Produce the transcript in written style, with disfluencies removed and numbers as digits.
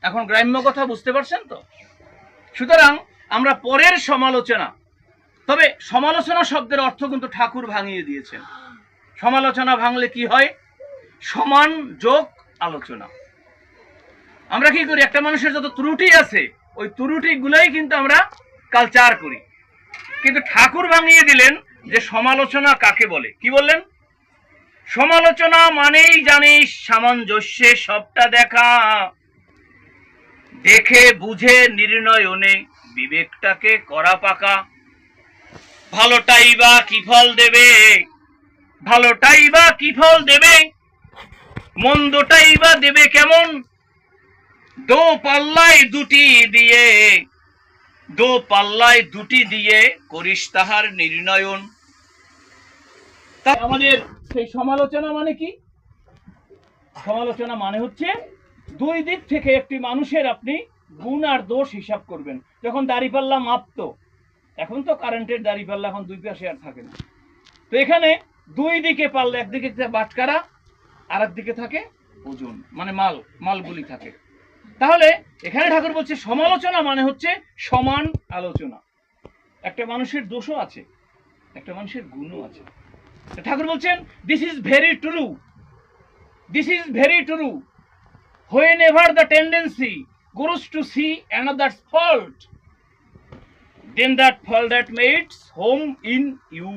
এখন গ্রাম্য কথা বুঝতে পারছেন তো? সুতরাং আমরা পরের সমালোচনা, তবে সমালোচনা শব্দের অর্থ কিন্তু ঠাকুর ভাঙিয়ে দিয়েছেন। সমালোচনা ভাঙলে কি হয়? সমান যোগ আলোচনা। আমরা কি করি, একটা মানুষের যত ত্রুটি আছে ওই ত্রুটিগুলাই কিন্তু আমরা কালচার করি, কিন্তু ঠাকুর ভাঙিয়ে দিলেন যে সমালোচনা কাকে বলে। কি বললেন? সমালোচনা মানেই জানিস সামঞ্জস্যে সবটা দেখা, দেখে বুঝে নির্ণয়নে বিবেকটাকে করা পাকা। ভালোটাই বা কি ফল দেবে, ভালোটাই বা কি ফল দেবে, মন্দটাই বা দেবে কেমন, দো পাল্লায় দুটি দিয়ে, দো পাল্লায় দুটি দিয়ে করিস তাহার নির্ণয়ন। আমাদের সেই সমালোচনা মানে কি? সমালোচনা মানে হচ্ছে দুই দিক থেকে একটি মানুষের আপনি গুণ আর দোষ হিসাব করবেন। যখন দাড়িপাল্লা মাপতো, এখন তো কারেন্টের দাড়িপাল্লা, এখন দুই পাশে আর থাকে না, তো এখানে দুই দিকে পাল্লা, একদিকে বাটকারা আর একদিকে থাকে ওজন, মানে মালগুলি থাকে। তাহলে এখানে ঠাকুর বলছে সমালোচনা মানে হচ্ছে সমান আলোচনা। একটা মানুষের দোষও আছে, একটা মানুষের গুণও আছে। ঠাকুর বলছেন this is very true, this is very true, whenever the tendency goes to see another's fault, then that fault that makes home in you.